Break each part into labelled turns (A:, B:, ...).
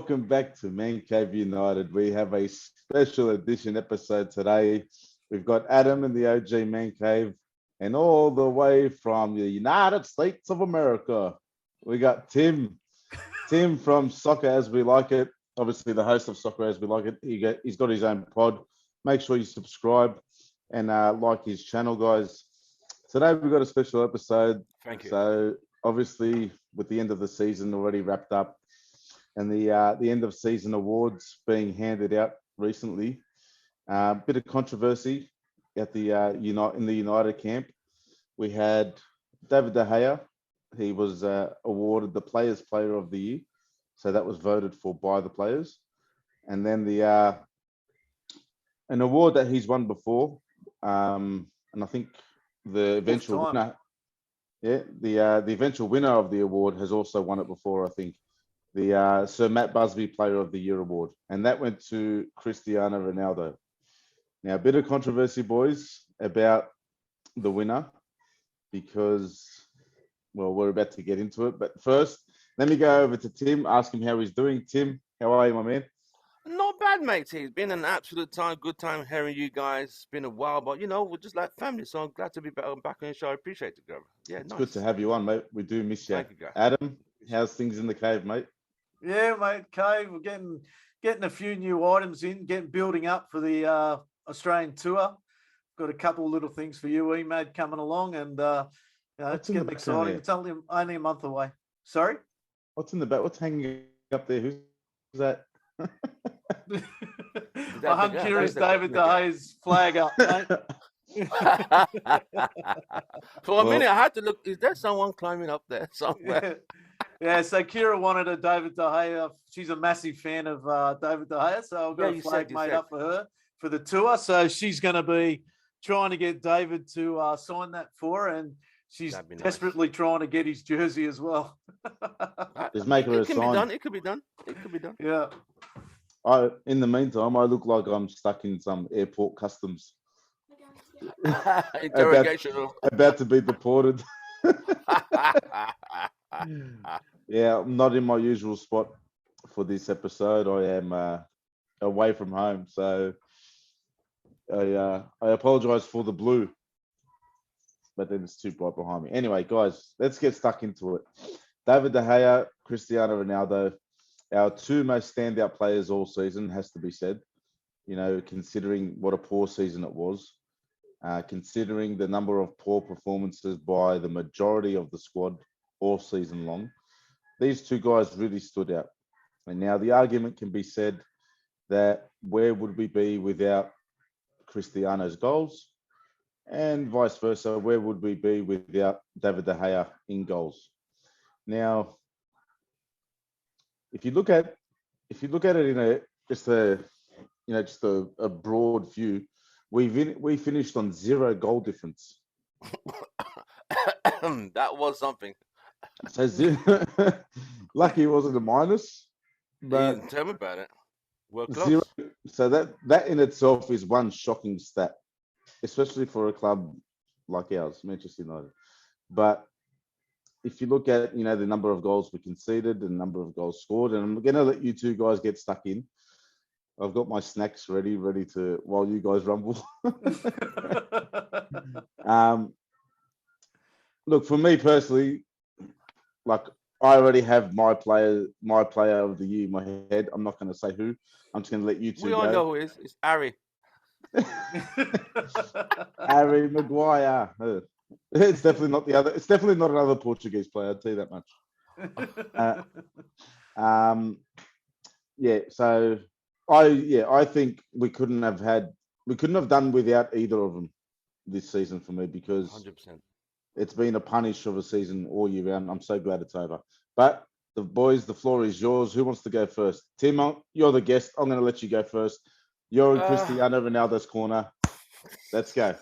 A: welcome back to Man Cave United. We have a special edition episode today. We've got Adam in the OG Man Cave, and all the way from the United States of America, we got Tim. Tim from Soccer As We Like It, obviously the host of Soccer As We Like It. He's got his own pod. Make sure you subscribe and like his channel, guys. Today we've got a special episode.
B: Thank you.
A: So obviously, with the end of the season already wrapped up, and the end of season awards being handed out recently, bit of controversy at the in the United camp. We had David De Gea. He was awarded the Players' Player of the Year, so that was voted for by the players. And then an award that he's won before, and I think the eventual winner, the eventual winner of the award has also won it before. I think the Sir Matt Busby Player of the Year award, and that went to Cristiano Ronaldo. Now, a bit of controversy, boys, about the winner, because, well, we're about to get into it. But first, let me go over to Tim, ask him how he's doing. Tim, how are you, my man?
B: Not bad, mate. It's been an absolute good time hearing you guys. It's been a while, but we're just like family, so I'm glad to be back on the show. I appreciate it, Trevor. Yeah,
A: It's
B: nice.
A: good to have you on, mate. We do miss you.
B: Thank you, guys.
A: Adam, how's things in the cave, mate?
C: Yeah, mate, Cave, we're getting a few new items in, building up for the Australian tour. Got a couple little things for you, Emad, coming along, and it's getting exciting. It's only a month away. Sorry?
A: What's in the back? What's hanging up there? Who's that?
C: I hung Kira's David De Gea's flag up, mate.
B: For a minute, I had to look. Is there someone climbing up there somewhere?
C: Yeah, so Kira wanted a David De Gea. She's a massive fan of David De Gea, so I've got a flag made up for her for the tour. So she's going to be trying to get David to sign that for her, and she's desperately trying to get his jersey as well.
A: Just make her a sign.
B: It could be done.
C: Yeah.
A: In the meantime, I look like I'm stuck in some airport customs.
B: Interrogation.
A: About to be deported. Yeah, I'm not in my usual spot for this episode. I am away from home, so I apologize for the blue, but then it's too bright behind me. Anyway, guys, let's get stuck into it. David De Gea, Cristiano Ronaldo, our two most standout players all season, has to be said. Considering what a poor season it was, considering the number of poor performances by the majority of the squad all season long, these two guys really stood out. And now the argument can be said that where would we be without Cristiano's goals? And vice versa, where would we be without David De Gea in goals? Now, if you look at it in just a broad view, we finished on 0 goal difference.
B: That was something.
A: So lucky it wasn't a minus. But
B: tell me about it. We're close.
A: 0. So that in itself is one shocking stat, especially for a club like ours, Manchester United. But if you look at the number of goals we conceded and the number of goals scored, and I'm going to let you two guys get stuck in. I've got my snacks ready to while you guys rumble. Look, for me personally, like, I already have my player of the year in my head. I'm not going to say who. I'm just going to let you two.
B: We all know who it is. It's Harry.
A: Harry Maguire. It's definitely not the other. It's definitely not another Portuguese player. I'll tell you that much. Yeah. So I think we couldn't have done without either of them this season for me, because
B: 100%.
A: It's been a punish of a season all year round. I'm so glad it's over. But the boys, the floor is yours. Who wants to go first? Tim, you're the guest. I'm going to let you go first. You're in Cristiano Ronaldo's corner. Let's go.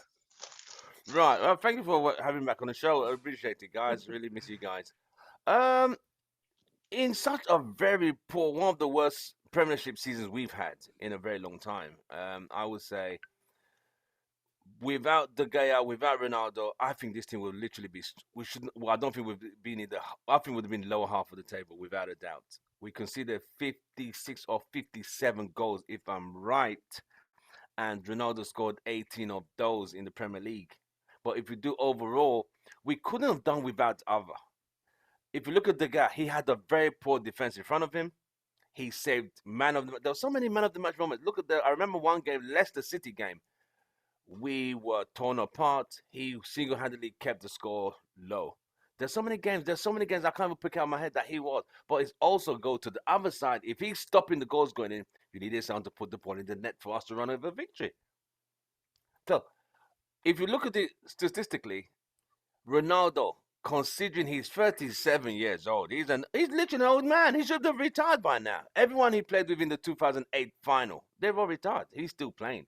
B: Right. Well, thank you for having me back on the show. I appreciate it, guys. Really miss you guys. In such a very poor, one of the worst Premiership seasons we've had in a very long time, I would say, without De Gea, without Ronaldo, I think this team will literally be. I don't think we've been in the. I think we'd have been lower half of the table without a doubt. we conceded 56 or 57 goals, if I'm right. And Ronaldo scored 18 of those in the Premier League. But if you do overall, we couldn't have done without other. If you look at the guy, he had a very poor defense in front of him. He saved man of the. There were so many man of the match moments. Look at I remember one game, Leicester City game. We were torn apart. He single-handedly kept the score low. There's so many games. I can't even pick out my head that he was. But it's also go to the other side. If he's stopping the goals going in, you needed someone to put the ball in the net for us to run over victory. So, if you look at it statistically, Ronaldo, considering he's 37 years old, he's literally an old man. He should have retired by now. Everyone he played with in the 2008 final, they've all retired. He's still playing.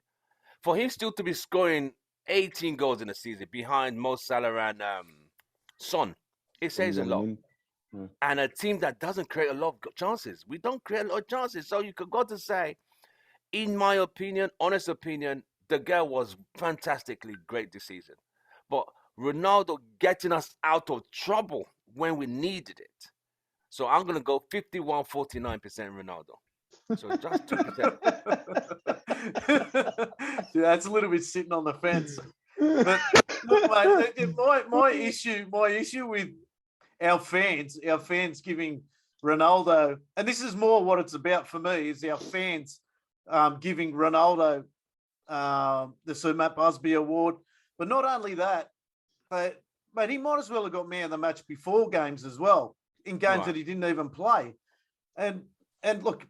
B: For him still to be scoring 18 goals in a season behind Mo Salah and Son, it says a lot. Yeah. And a team that doesn't create a lot of chances. We don't create a lot of chances. So you could go to say, in my opinion, honest opinion, the guy was fantastically great this season. But Ronaldo getting us out of trouble when we needed it. So I'm going to go 51-49% Ronaldo. So just 2%.
C: Yeah, that's a little bit sitting on the fence. But look, mate, my issue with our fans giving Ronaldo, and this is more what it's about for me, is our fans giving Ronaldo the Sir Matt Busby Award. But not only that, but he might as well have got man of the match before games as well, in games that he didn't even play. And look,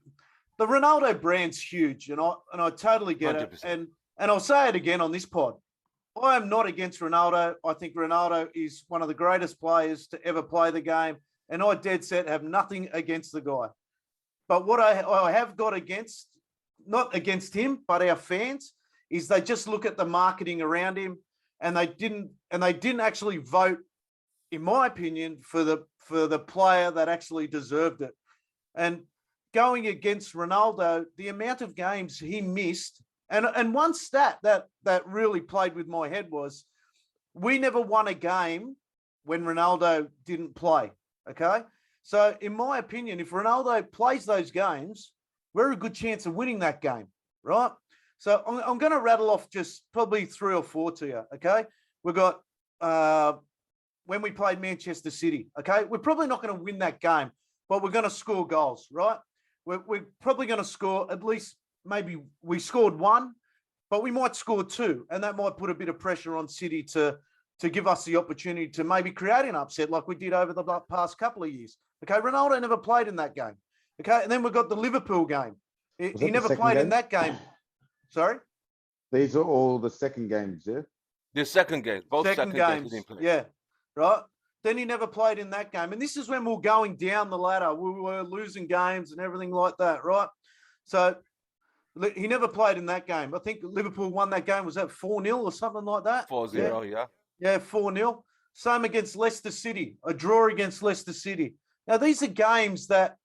C: the Ronaldo brand's huge, and I totally get 100%. it. And I'll say it again on this pod. I am not against Ronaldo. I think Ronaldo is one of the greatest players to ever play the game, and I dead set have nothing against the guy. But what I have got against, not against him, but our fans, is they just look at the marketing around him, and they didn't actually vote, in my opinion, for the player that actually deserved it. And going against Ronaldo, the amount of games he missed, and one stat that really played with my head was, we never won a game when Ronaldo didn't play. Okay, so in my opinion, if Ronaldo plays those games, we're a good chance of winning that game, right? So I'm going to rattle off just probably 3 or 4 to you. Okay, we got when we played Manchester City. Okay, we're probably not going to win that game, but we're going to score goals, right? We're probably going to score at least, maybe we scored 1, but we might score 2, and that might put a bit of pressure on City to give us the opportunity to maybe create an upset like we did over the past couple of years. Okay, Ronaldo never played in that game. Okay, and then we've got the Liverpool game. He never played in that game. Sorry?
A: These are all the second games, yeah?
B: The second game. Both second games.
C: Yeah, right? Then he never played in that game. And this is when we were going down the ladder. We were losing games and everything like that, right? So he never played in that game. I think Liverpool won that game. Was that 4-0 or something like that?
B: 4-0, yeah.
C: Yeah, 4-0. Same against Leicester City. A draw against Leicester City. Now, these are games that,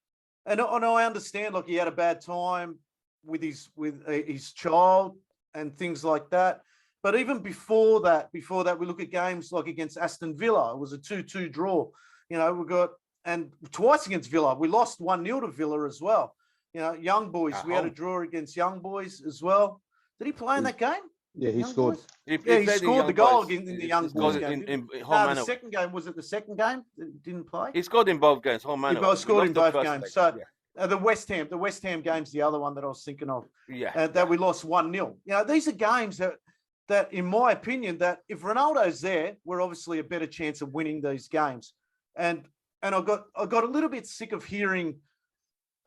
C: and I understand, like, he had a bad time with his child and things like that. But even before that, we look at games like against Aston Villa. It was a 2-2 draw. You know, and twice against Villa. We lost 1-0 to Villa as well. You know, Young Boys. We had a draw against Young Boys as well. Did he play in that game?
A: Yeah, he scored.
C: He scored the goal in the Young Boys game. The second game, was it the second game that he didn't play?
B: He scored in both games. He
C: scored in both games. So the West Ham game's the other one that I was thinking of.
B: Yeah.
C: That we lost 1-0. You know, these are games that, in my opinion, that if Ronaldo's there, we're obviously a better chance of winning these games. And I got a little bit sick of hearing,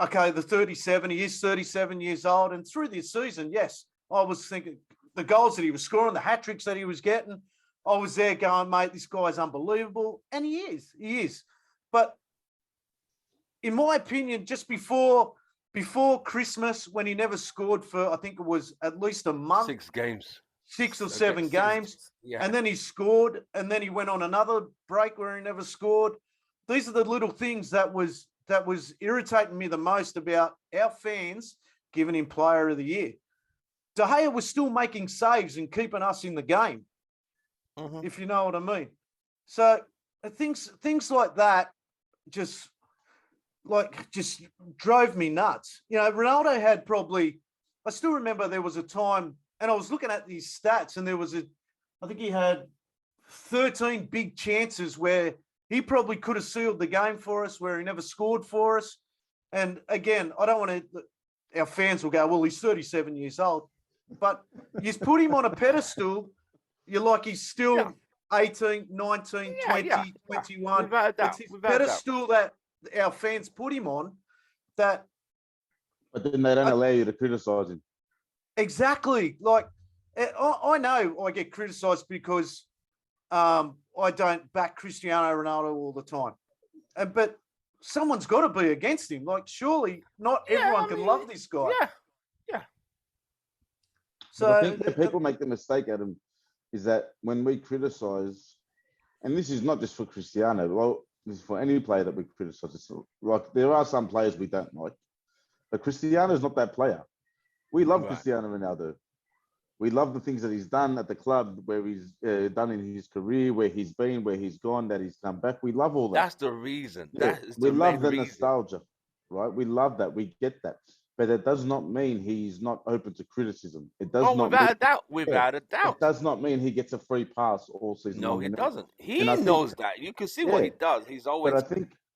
C: okay, the 37, he is 37 years old. And through this season, yes, I was thinking the goals that he was scoring, the hat-tricks that he was getting, I was there going, mate, this guy's unbelievable. And he is. But in my opinion, just before Christmas, when he never scored for, I think it was at least a month.
B: 6 games.
C: 6 or 7 games. Yeah. And then he scored, and then he went on another break where he never scored. These are the little things that was irritating me the most about our fans giving him Player of the Year. De Gea was still making saves and keeping us in the game, if you know what I mean. So things like that, just like just drove me nuts. You know, Ronaldo had probably, I still remember there was a time, and I was looking at these stats, and I think he had 13 big chances where he probably could have sealed the game for us, where he never scored for us. And again, I don't want to, our fans will go, well, he's 37 years old, but you put him on a pedestal, you're like he's still 18, 19, 20, 21.
B: Without a doubt.
C: It's his pedestal that our fans put him on that.
A: But then they don't allow you to criticize him.
C: Exactly. Like, I know I get criticized because I don't back Cristiano Ronaldo all the time. But someone's got to be against him. Like, surely not everyone can love this guy.
B: Yeah.
C: So
A: I think that people make the mistake, Adam, is that when we criticize, and this is not just for Cristiano, well, this is for any player that we criticize. It's like there are some players we don't like, but Cristiano is not that player. We love Cristiano Ronaldo. We love the things that he's done at the club, where he's done in his career, where he's been, where he's gone, that he's come back. We love all that.
B: That's the reason.
A: Yeah. We love the nostalgia, right? We love that. We get that. But it does not mean he's not open to criticism. It does not.
B: Without a doubt. Without a doubt.
A: It does not mean he gets a free pass all season long.
B: No, he doesn't. He knows that. You can see what he does. He's always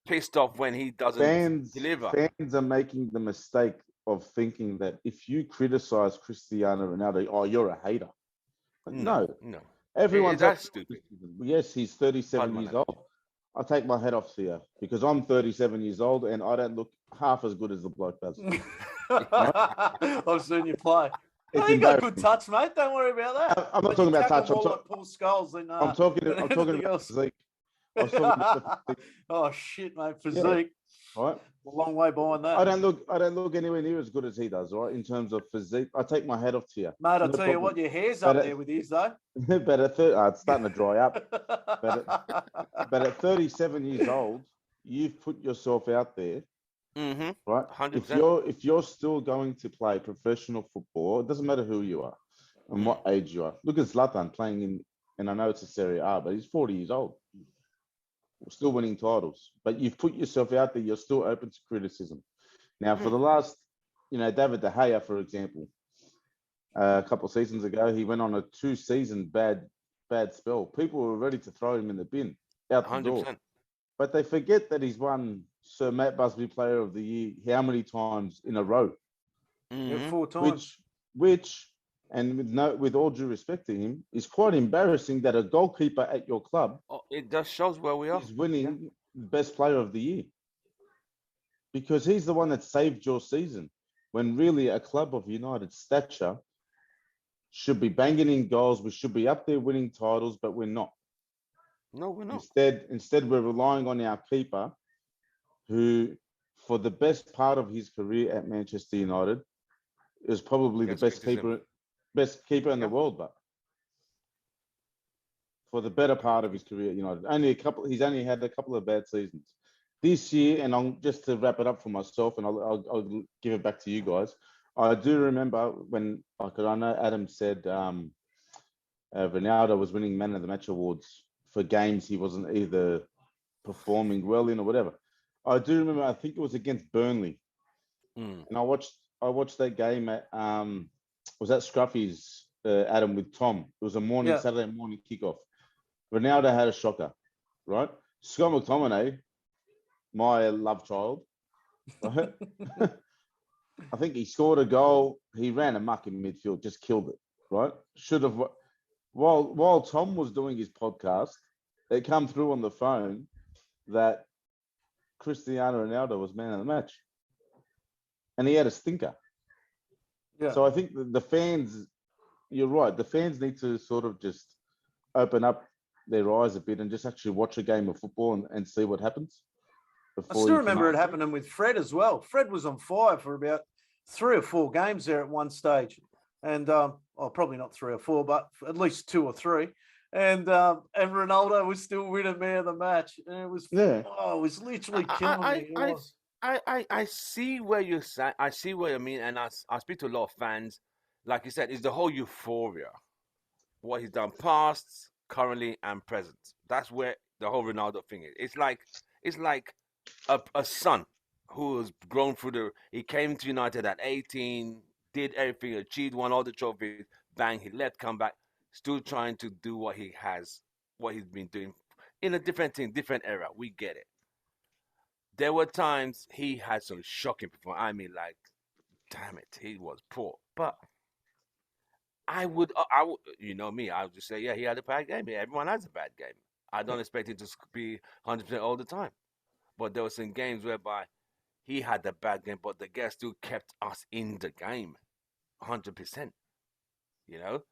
B: pissed off when he doesn't deliver.
A: Fans are making the mistake of thinking that if you criticize Cristiano Ronaldo, oh, you're a hater. No. Everyone's
B: that's stupid.
A: Yes, he's 37 years old. I take my head off to you because I'm 37 years old and I don't look half as good as the bloke does.
C: I've seen you play. You got good touch, mate. Don't worry about that.
A: I'm not talking about touch.
C: Paul Scholes and,
A: I'm talking about physique.
C: Oh shit, mate, physique.
A: Yeah. Right.
C: A long way behind that.
A: I don't look anywhere near as good as he does, right? In terms of physique, I take my head off to you,
C: mate. I'll tell you what, your hair's up there with his though.
A: But it's starting to dry up. But at 37 years old, you've put yourself out there, right? 100%. If you're still going to play professional football, it doesn't matter who you are and what age you are. Look at Zlatan playing in, and I know it's a Serie A, but he's 40 years old. Still winning titles, but you've put yourself out there. You're still open to criticism. Now, for the last, David De Gea, for example, a couple of seasons ago, he went on a 2-season bad spell. People were ready to throw him in the bin, out the 100%. Door. But they forget that he's won Sir Matt Busby Player of the Year how many times in a row?
C: 4 times.
A: Which, and with all due respect to him, is quite embarrassing that a goalkeeper at your club
B: it just shows where we are.
A: Is winning best player of the year. Because he's the one that saved your season. When really a club of United stature should be banging in goals. We should be up there winning titles, but we're not.
B: No, we're not.
A: Instead we're relying on our keeper, who, for the best part of his career at Manchester United, is probably the best keeper in the world, but for the better part of his career at United, he's only had a couple of bad seasons this year. And just to wrap it up for myself, and I'll give it back to you guys. I do remember when, I know Adam said Ronaldo was winning Man of the Match awards for games he wasn't either performing well in or whatever. I do remember, I think it was against Burnley, and I watched that game at was at Scruffy's, Adam, with Tom. It was a Saturday morning kickoff. Ronaldo had a shocker, right? Scott McTominay, my love child, right? I think he scored a goal. He ran amok in midfield, just killed it, right? Should have. While Tom was doing his podcast, it come through on the phone that Cristiano Ronaldo was man of the match, and he had a stinker. Yeah. So I think the fans, you're right. The fans need to sort of just open up their eyes a bit and just actually watch a game of football and see what happens.
C: I still remember it happening with Fred as well. Fred was on fire for about 3 or 4 games there at one stage. And, probably not 3 or 4, but at least 2 or 3. And Ronaldo was still winning man of the match. And it was, it was literally killing me.
B: I see where you're saying. I see what you mean, and I speak to a lot of fans. Like you said, it's the whole euphoria, what he's done past, currently, and present. That's where the whole Ronaldo thing is. It's like a son who has grown through he came to United at 18, did everything, achieved, won all the trophies, bang, he left, come back, still trying to do what he's been doing in a different team, different era. We get it. There were times he had some shocking performance. I mean, like, damn it, he was poor. But I would, you know me, I would just say, yeah, he had a bad game. Everyone has a bad game. I don't expect him to be 100% all the time. But there were some games whereby he had the bad game, but the guy still kept us in the game 100%. You know?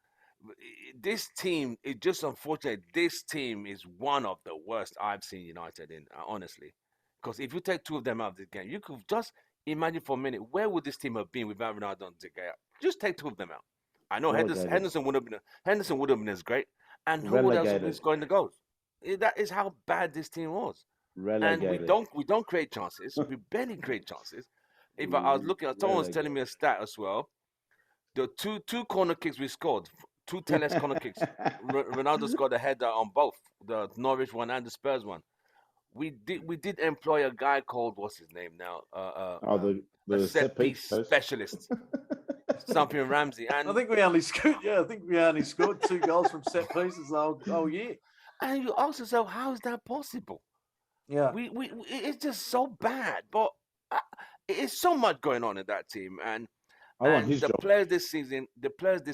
B: This team, it's just unfortunate. This team is one of the worst I've seen United in, honestly. Because if you take two of them out of this game, you could just imagine for a minute, where would this team have been without Ronaldo and degea? Just take two of them out. I know Henderson would have been as great. And who would else have been scoring the goals? That is how bad this team was.
A: Relegated.
B: And we don't create chances. We barely create chances. If I was looking at, someone was telling me a stat as well. The two corner kicks we scored, two Telles corner kicks. Ronaldo scored a header on both, the Norwich one and the Spurs one. We did employ a guy called, what's his name now? The set piece specialist. Something Ramsey. And
C: I think we only scored 2 goals from set pieces all year.
B: And you ask yourself, how is that possible?
C: Yeah,
B: it's just so bad. But it's so much going on in that team, and the players this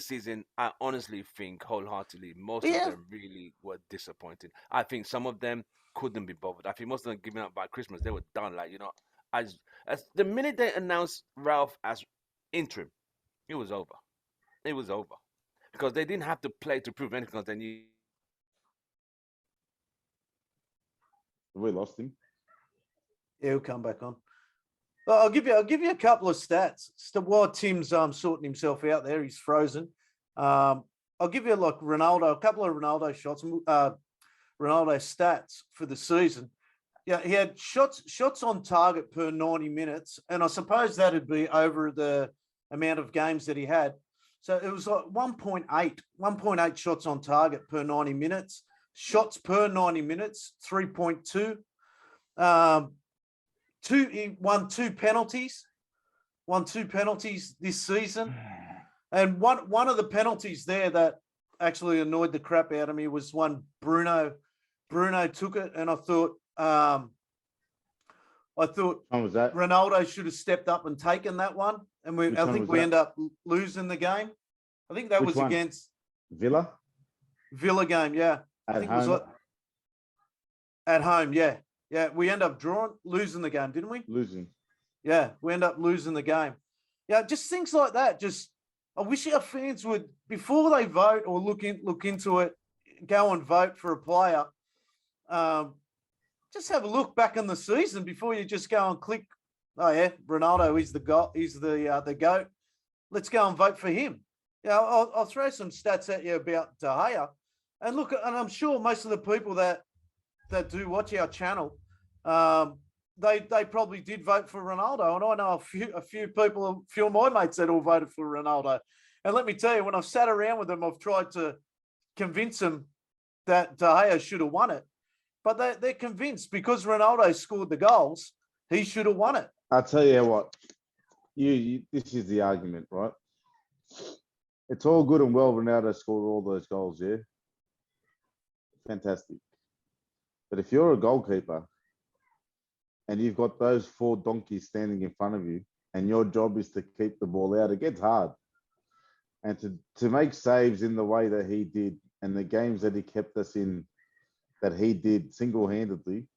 B: season, I honestly think wholeheartedly, most of them really were disappointed. I think some of them couldn't be bothered. I think most of them giving up by Christmas, they were done. Like, as the minute they announced Ralph as interim, it was over. It was over because they didn't have to play to prove anything because they knew.
A: We lost him.
C: Yeah, he'll come back on. Well, I'll give you a couple of stats. While Tim's sorting himself out there, he's frozen. I'll give you like a couple of Ronaldo shots, Ronaldo stats for the season. Yeah, he had shots on target per 90 minutes, and I suppose that'd be over the amount of games that he had. So it was like 1.8 shots on target per 90 minutes. Shots per 90 minutes, 3.2. He won two penalties this season. And one of the penalties there that actually annoyed the crap out of me was one Bruno took it, and I thought Ronaldo should have stepped up and taken that one. And I think we end up losing the game. I think that was against
A: Villa
C: game, yeah.
A: At
C: I think
A: home.
C: it was at home, yeah. Yeah, we end up losing the game, didn't we?
A: Losing.
C: Yeah, we end up losing the game. Yeah, just things like that. Just I wish our fans would, before they vote or look into it, go and vote for a player. Just have a look back in the season before you just go and click. Oh yeah, Ronaldo is the GOAT. Let's go and vote for him. Yeah, I'll throw some stats at you about De Gea, and look, and I'm sure most of the people that do watch our channel, they probably did vote for Ronaldo, and I know a few people, a few of my mates that all voted for Ronaldo. And let me tell you, when I've sat around with them, I've tried to convince them that De Gea should have won it, but they're convinced because Ronaldo scored the goals, he should have won it.
A: I'll tell you what, this is the argument, right? It's all good and well Ronaldo scored all those goals, yeah? Fantastic. But if you're a goalkeeper and you've got those 4 donkeys standing in front of you and your job is to keep the ball out, it gets hard. And to make saves in the way that he did and the games that he kept us in that he did single-handedly,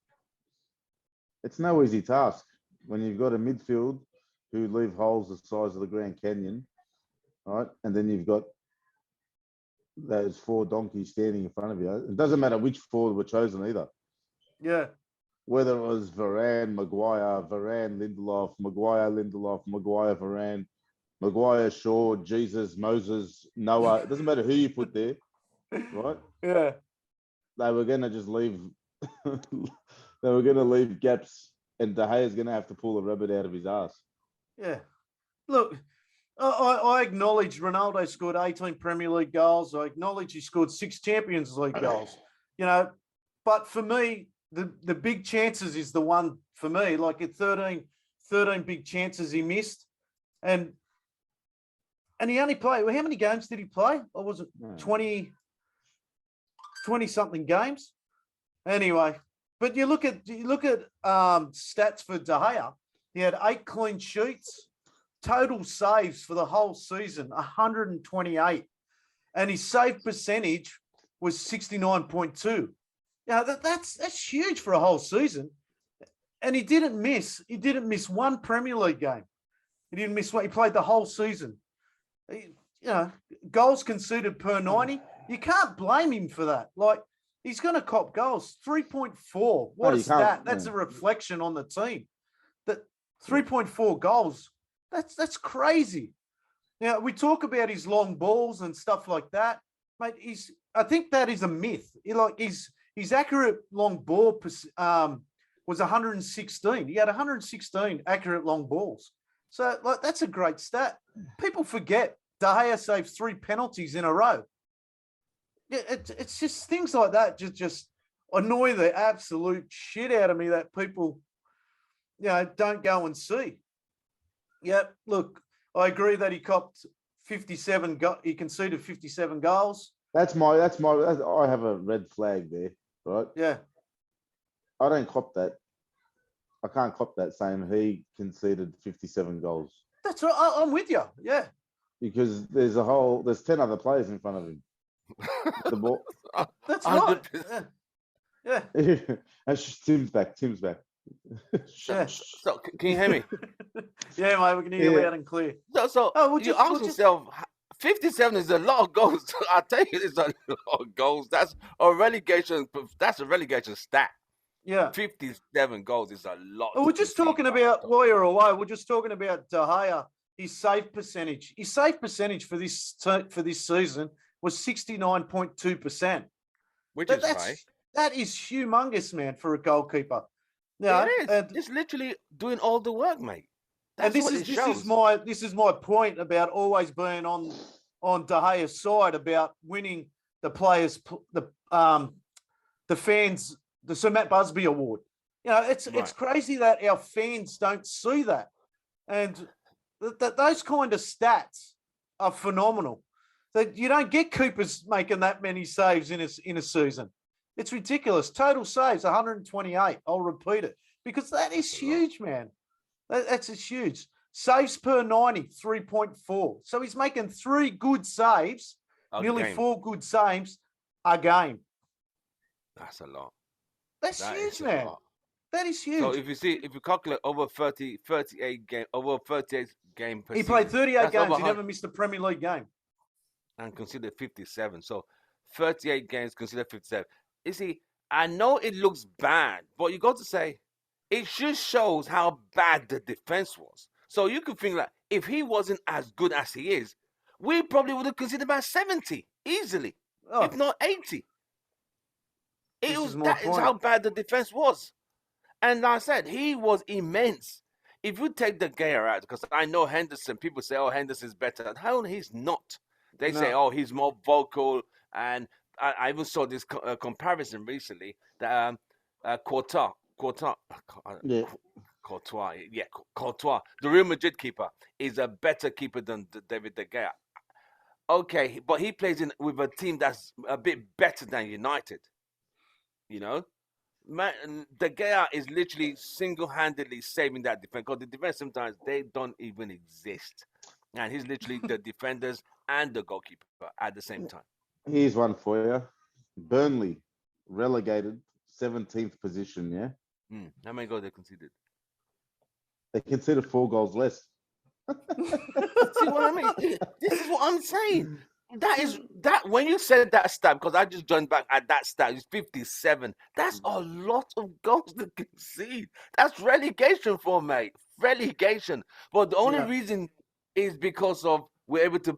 A: it's no easy task when you've got a midfield who leave holes the size of the Grand Canyon, right? And then you've got those 4 donkeys standing in front of you. It doesn't matter which 4 were chosen either.
C: Yeah.
A: Whether it was Varane, Maguire, Lindelof, Maguire, Varane, Maguire, Shaw, Jesus, Moses, Noah. It doesn't matter who you put there, right?
C: Yeah.
A: They were going to just leave. They were going to leave gaps, and De Gea's going to have to pull a rabbit out of his ass.
C: Yeah. Look, I acknowledge Ronaldo scored 18 Premier League goals. I acknowledge he scored 6 Champions League goals. But for me, the big chances is the one for me, like at 13 13 big chances he missed. And he only played, how many games did he play? Or was it 20 something games? Anyway, but you look at stats for De Gea. He had 8 clean sheets, total saves for the whole season, 128. And his save percentage was 69.2. Yeah, that's huge for a whole season. And he didn't miss one Premier League game. He didn't miss one. He played the whole season. Goals conceded per 90. You can't blame him for that. Like, he's going to cop goals. 3.4. What a stat. That's a reflection on the team. That 3.4 goals. That's crazy. Now, we talk about his long balls and stuff like that. Mate, I think that is a myth. His accurate long ball was 116. He had 116 accurate long balls. So, that's a great stat. People forget De Gea saved 3 penalties in a row. It's just things like that just annoy the absolute shit out of me that people, don't go and see. Yeah, look, I agree that he copped 57. He conceded 57 goals. I have
A: a red flag there, right?
C: Yeah.
A: I don't cop that. I can't cop that saying he conceded 57 goals.
C: That's right. I'm with you. Yeah.
A: Because there's 10 other players in front of him. The ball.
C: That's right. Yeah.
A: That's just Tim's back.
C: Yeah.
B: So can you hear me?
C: Yeah, mate, we can hear you loud and clear.
B: So you ask yourself, 57 is a lot of goals. I tell you, it's a lot of goals. That's a relegation stat.
C: Yeah.
B: 57 goals is a lot.
C: We're just talking about while you're away. We're just talking about De Gea, his save percentage. His save percentage for this season was 69.2%.
B: Which is high.
C: That is humongous, man, for a goalkeeper.
B: Yeah, it is. It's literally doing all the work, mate. This is
C: my point about always being on De Gea's side about winning the players, the fans, the Sir Matt Busby Award. It's crazy that our fans don't see that, and those kind of stats are phenomenal. That you don't get keepers making that many saves in a season. It's ridiculous. Total saves 128. I'll repeat it because that is huge, man. That's huge. Saves per 90, 3.4. So he's making 3 good saves, nearly 4 good saves a game.
B: That's a lot.
C: That's huge, man. That is huge.
B: So if you calculate over 38 game per
C: he played 38 games. He never missed a Premier League game.
B: And considered 57. So 38 games considered 57. You see, I know it looks bad, but you got to say, it just shows how bad the defense was. So you could think that if he wasn't as good as he is, we probably would have considered about 70 easily, if not 80. That is how bad the defense was. And like I said, he was immense. If you take the Degea out, because I know Henderson, people say, oh, Henderson's better. How he's not. They say, oh, he's more vocal. And I even saw this comparison recently that Courtois, the Real Madrid keeper, is a better keeper than David De Gea. Okay, but he plays with a team that's a bit better than United. De Gea is literally single-handedly saving that defense, because the defense sometimes they don't even exist, and he's literally the defenders and the goalkeeper at the same time.
A: Here's one for you. Burnley relegated 17th position. Yeah.
B: How many goals they conceded?
A: They conceded 4 goals less.
B: See what I mean? This is what I'm saying. That when you said that stat, because I just joined back at that stat, it's 57. That's a lot of goals to concede. That's relegation for mate. Relegation. But the only reason is because of we're able to.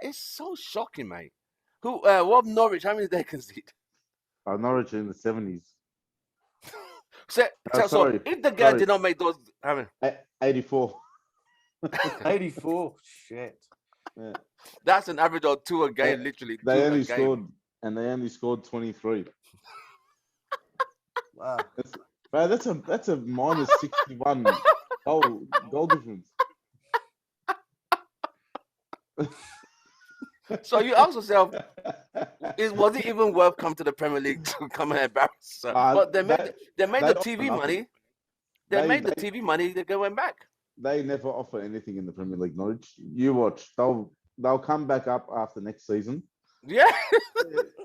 B: It's so shocking, mate. What Norwich? How many did they concede?
A: Norwich in the 70s.
B: So if the guy did not make those,
A: 84.
C: 84. Shit.
A: Yeah.
B: That's an average of 2 a game, literally.
A: They only scored 23.
C: Wow.
A: That's a minus 61 Oh, goal difference.
B: So you ask yourself, was it even worth coming to the Premier League to come and embarrass? But they made the TV money. They made the TV money. They went back.
A: They never offer anything in the Premier League, Norwich. You watch. They'll come back up after next season.
B: Yeah.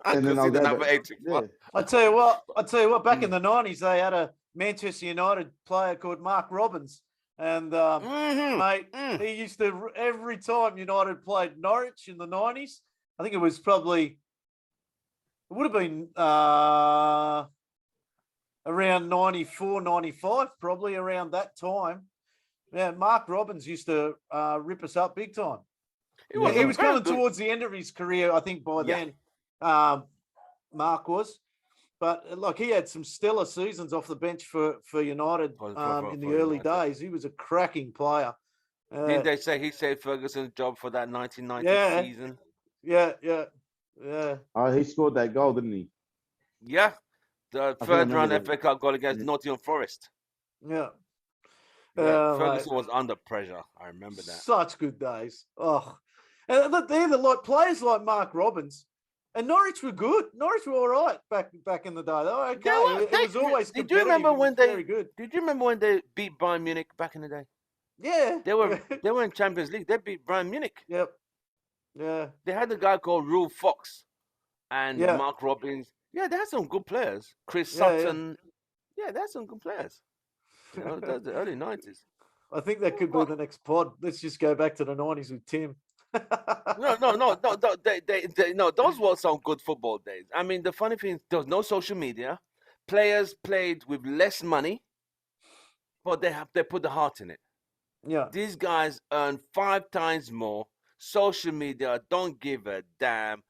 A: And then they'll go back.
C: Yeah. I tell you what. Back in the 90s, they had a Manchester United player called Mark Robbins, and mate, he used to every time United played Norwich in the 90s. I think it would have been around 94, 95, probably around that time. Yeah, Mark Robbins used to rip us up big time. He was coming towards the end of his career, I think, by then. Mark was. But look, he had some stellar seasons off the bench for United in the early days. He was a cracking player.
B: Didn't they say he saved Ferguson's job for that 1990 season?
C: Yeah.
A: Oh, he scored that goal, didn't he?
B: Yeah, the third round FA Cup goal against Nottingham Forest.
C: Yeah.
B: Ferguson was under pressure. I remember that.
C: Such good days. Oh, and they're like players like Mark Robbins. And Norwich were good. Norwich were all right back in the day. They were okay. It was always
B: Did you remember when
C: very good.
B: Did you remember when they beat Bayern Munich back in the day?
C: Yeah.
B: They were in Champions League. They beat Bayern Munich.
C: Yep. Yeah.
B: They had a guy called Rule Fox and Mark Robbins. Yeah, they had some good players. Chris Sutton. Yeah, they had some good players. That's the early 90s.
C: I think that could be the next pod. Let's just go back to the 90s with Tim.
B: No. Those were some good football days. I mean, the funny thing is there was no social media. Players played with less money, but they put the heart in it.
C: Yeah.
B: These guys earn 5 times more. Social media don't give a damn.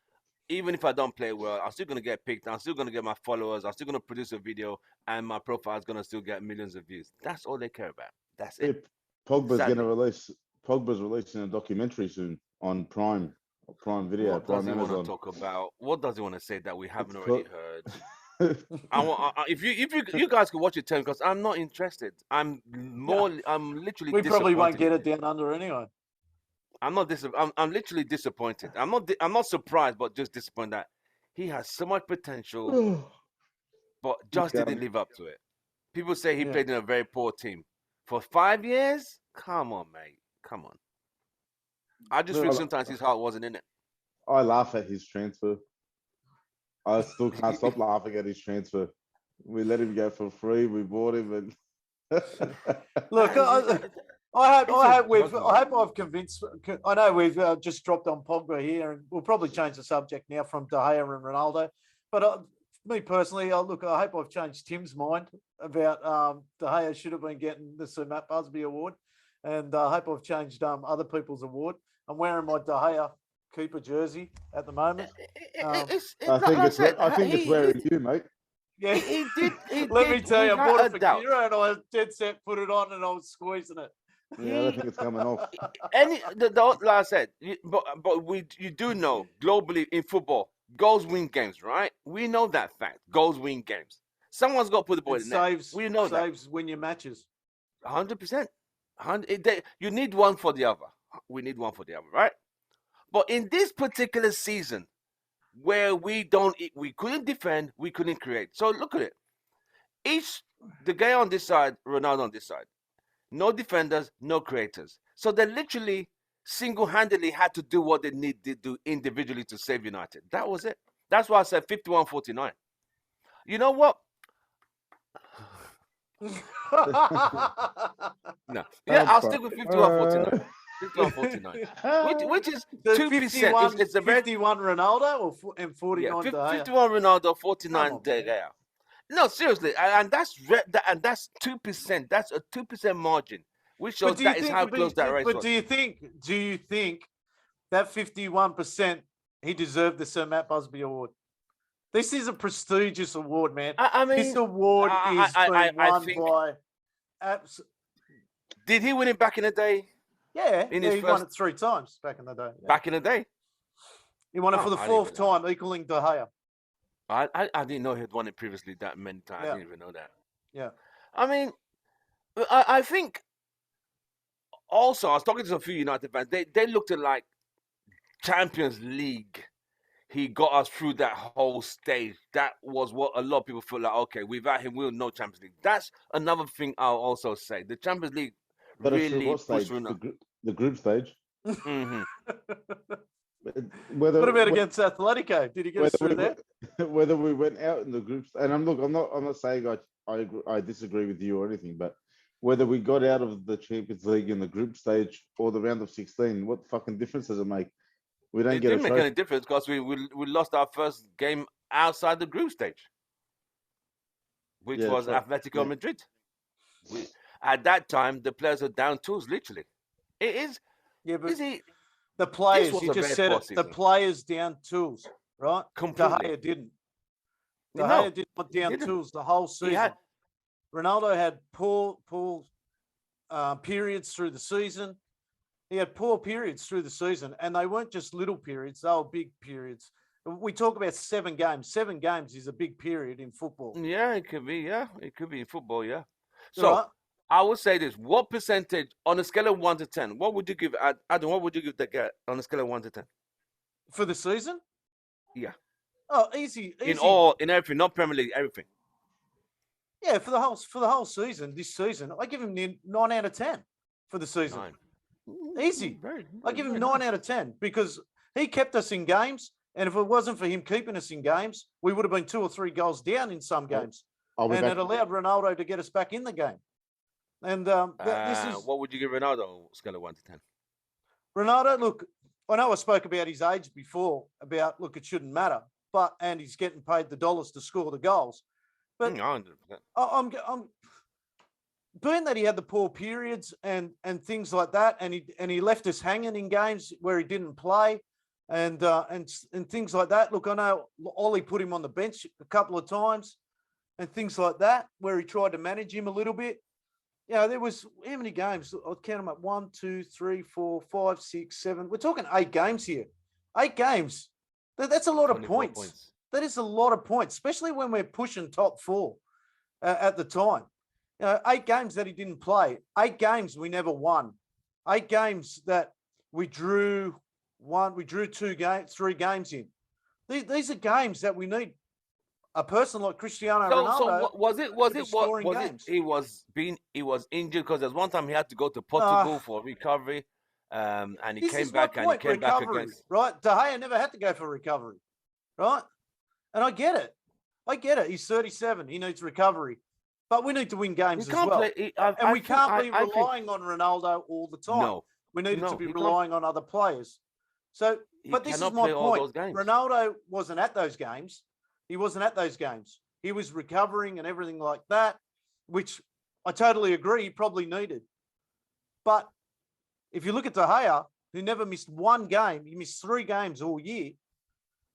B: Even if I don't play well, I'm still gonna get picked. I'm still gonna get my followers. I'm still gonna produce a video, and my profile is gonna still get millions of views. That's all they care about. That's it.
A: Pogba's releasing a documentary soon on Prime Video.
B: What does he want to talk about? What does he want to say that we haven't already heard? If you guys could watch it, tell because I'm not interested. I'm literally.
C: We probably won't get it down under anyway.
B: I'm literally disappointed. I'm not surprised, but just disappointed that he has so much potential, but just didn't live up to it. People say he played in a very poor team for 5 years. Come on, mate. Come on. I just feel sometimes his heart wasn't in it.
A: I laugh at his transfer. I still can't stop laughing at his transfer. We let him go for free. We bought him, and
C: look, I hope I've convinced. I know we've just dropped on Pogba here, and we'll probably change the subject now from De Gea and Ronaldo. But me personally, I hope I've changed Tim's mind about De Gea should have been getting the Sir Matt Busby Award, and I hope I've changed other people's award. I'm wearing my De Gea keeper jersey at the moment.
A: I think it's wearing you, mate.
C: Yeah,
B: he did.
C: Let me tell you, I bought it for Kira, and I dead set put it on, and I was squeezing it.
A: Yeah, I think it's coming off.
B: Like I said, you do know globally in football, goals win games, right? We know that fact. Goals win games. Someone's got to put the ball in there. We know that.
C: Saves win your matches.
B: 100%. You need one for the other. We need one for the other, right? But in this particular season, where we couldn't defend, we couldn't create. So look at it. The guy on this side, Ronaldo on this side. No defenders, no creators. So they literally single-handedly had to do what they needed to do individually to save United. That was it. That's why I said 51-49. You know what? No. Yeah, I'll stick with 51-49. 51-49. Which is 2%. It's a
C: 51 Ronaldo and 49 De Gea.
B: 51 Ronaldo, 49 De Gea. No, seriously, and that's 2%. That's a 2% margin, which shows that is how close that race was.
C: But do you think that 51% he deserved the Sir Matt Busby Award? This is a prestigious award, man.
B: I mean,
C: this award is won by.
B: Did he win it back in the day?
C: Yeah, he won it 3 times back in the day. Yeah.
B: Back in the day,
C: he won it for the 4th time, equaling De Gea.
B: I didn't know he had won it previously that many times. I didn't even know that.
C: Yeah.
B: I mean, I think also, I was talking to a few United fans. They looked at like Champions League. He got us through that whole stage. That was what a lot of people feel like. Okay, without him, we'll know Champions League. That's another thing I'll also say. The Champions League
A: But it's
B: really
A: what stage?
B: pushed
A: The group stage.
B: Mm-hmm.
C: What about against Atletico? Did he get us through there?
A: Whether we went out in the groups, and I'm not saying I disagree with you or anything, but whether we got out of the Champions League in the group stage or the round of 16, what fucking difference does it make? We don't
B: It
A: get
B: didn't
A: a
B: make
A: trophy.
B: any difference because we lost our first game outside the group stage, which was Atletico Madrid. At that time, the players were down tools, literally. It is.
C: Yeah, but the players, you just said it, the players down tools, right?
B: Completely.
C: De Gea didn't. De Gea didn't put down tools the whole season. Ronaldo had poor periods through the season. He had poor periods through the season, and they weren't just little periods; they were big periods. We talk about 7 games. 7 games is a big period in football.
B: Yeah, it could be. Yeah, it could be in football. Yeah. So I would say this: what percentage on a scale of 1 to 10? What would you give Adam? What would you give the guy on a scale of 1 to 10
C: for the season?
B: Yeah.
C: Oh, easy.
B: In everything, not Premier League, everything.
C: Yeah, for the whole season, this season, I give him 9 out of 10 for the season.
B: 9.
C: Easy. I give him 9 out of 10 because he kept us in games. And if it wasn't for him keeping us in games, we would have been 2 or 3 goals down in some games. And it allowed Ronaldo to get us back in the game. And this is...
B: What would you give Ronaldo scale of 1 to 10?
C: Ronaldo, look, I know I spoke about his age before, look, it shouldn't matter. And he's getting paid the dollars to score the goals. But
B: 100%.
C: I'm being that he had the poor periods and things like that, and he left us hanging in games where he didn't play, and things like that. Look, I know Ollie put him on the bench a couple of times, and things like that, where he tried to manage him a little bit. Yeah, there was how many games? I'll count them up: 1, 2, 3, 4, 5, 6, 7. We're talking 8 games here. 8 games. That's a lot of points. That is a lot of points, especially when we're pushing top 4 at the time. 8 games that he didn't play. 8 games we never won. 8 games that we drew 3 games in. These are games that we need a person like Cristiano Ronaldo.
B: So was it he was injured because there's one time he had to go to Portugal for recovery, and he came back against
C: right. De Gea never had to go for recovery, right? And I get it. He's 37. He needs recovery. But we need to win games as well. We can't be relying on Ronaldo all the time. No, we needed to be relying on other players. So, but this is my point. Ronaldo wasn't at those games. He wasn't at those games. He was recovering and everything like that, which I totally agree he probably needed. But if you look at De Gea, who never missed 1 game, he missed 3 games all year,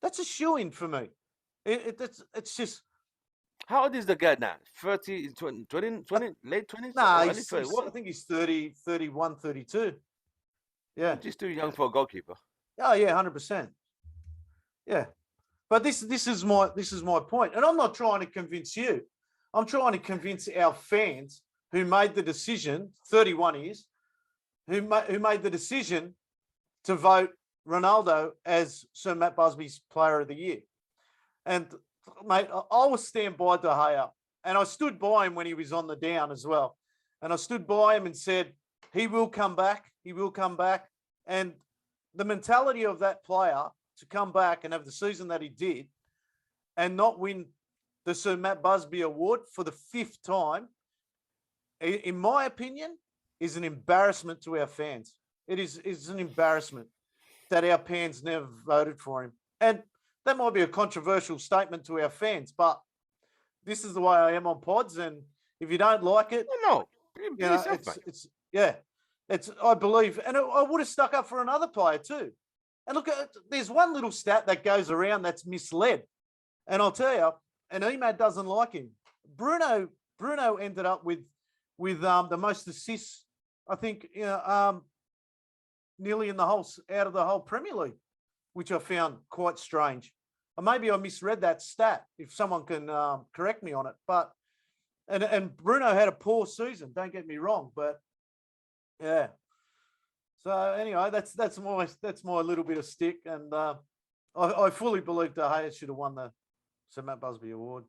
C: that's a shoo-in for me. It's just...
B: How old is the guy now? 30, 20, late 20s?
C: No, I think he's 30, 31, 32. Yeah.
B: Just too young for a goalkeeper.
C: Oh, yeah, 100%. Yeah. But this is my point. And I'm not trying to convince you. I'm trying to convince our fans who made the decision, 31 years, who made the decision to vote Ronaldo as Sir Matt Busby's Player of the Year. And, mate, I will stand by De Gea. And I stood by him when he was on the down as well. And I stood by him and said, he will come back. He will come back. And the mentality of that player to come back and have the season that he did and not win the Sir Matt Busby Award for the 5th time, in my opinion, is an embarrassment to our fans. It's an embarrassment that our fans never voted for him. And that might be a controversial statement to our fans, but this is the way I am on pods. And if you don't like it, I believe, and I would have stuck up for another player too. And look, there's one little stat that goes around that's misled, and I'll tell you, and Emad doesn't like him. Bruno ended up with the most assists, I think, nearly out of the whole Premier League, which I found quite strange. Or maybe I misread that stat. If someone can correct me on it, but and Bruno had a poor season. Don't get me wrong, but yeah. So anyway, that's my little bit of stick, and I fully believe De Gea should have won the Sir Matt Busby Award,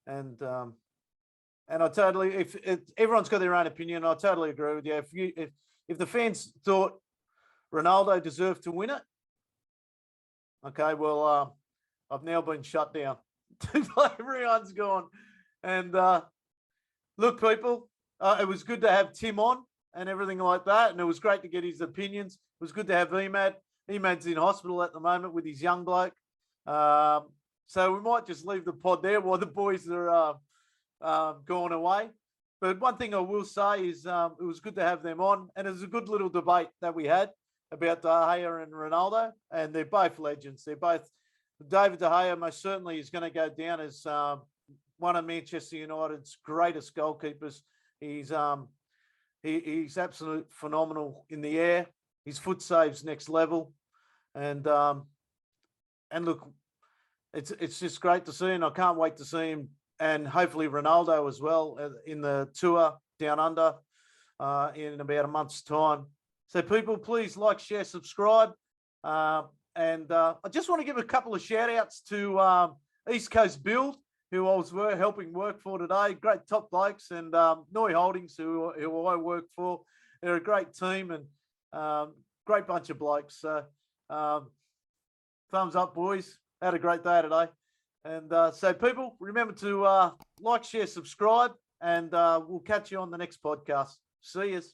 C: and I totally, if everyone's got their own opinion, I totally agree with you. If the fans thought Ronaldo deserved to win it, okay, well, I've now been shut down. Everyone's gone, and look, people, it was good to have Tim on and everything like that. And it was great to get his opinions. It was good to have Emad. Emad's in hospital at the moment with his young bloke. So we might just leave the pod there while the boys are going away. But one thing I will say is it was good to have them on. And it was a good little debate that we had about De Gea and Ronaldo. And they're both legends. They're both, David De Gea most certainly is going to go down as one of Manchester United's greatest goalkeepers. He's absolutely phenomenal in the air. His foot saves next level, and look, it's just great to see, and I can't wait to see him, and hopefully Ronaldo as well in the tour down under in about a month's time. So people, please like, share, subscribe, and I just want to give a couple of shout outs to East Coast Build, who I was helping work for today. Great top blokes, and Noi Holdings, who I work for. They're a great team and great bunch of blokes. So thumbs up, boys. Had a great day today. And so people, remember to like, share, subscribe, and we'll catch you on the next podcast. See yous.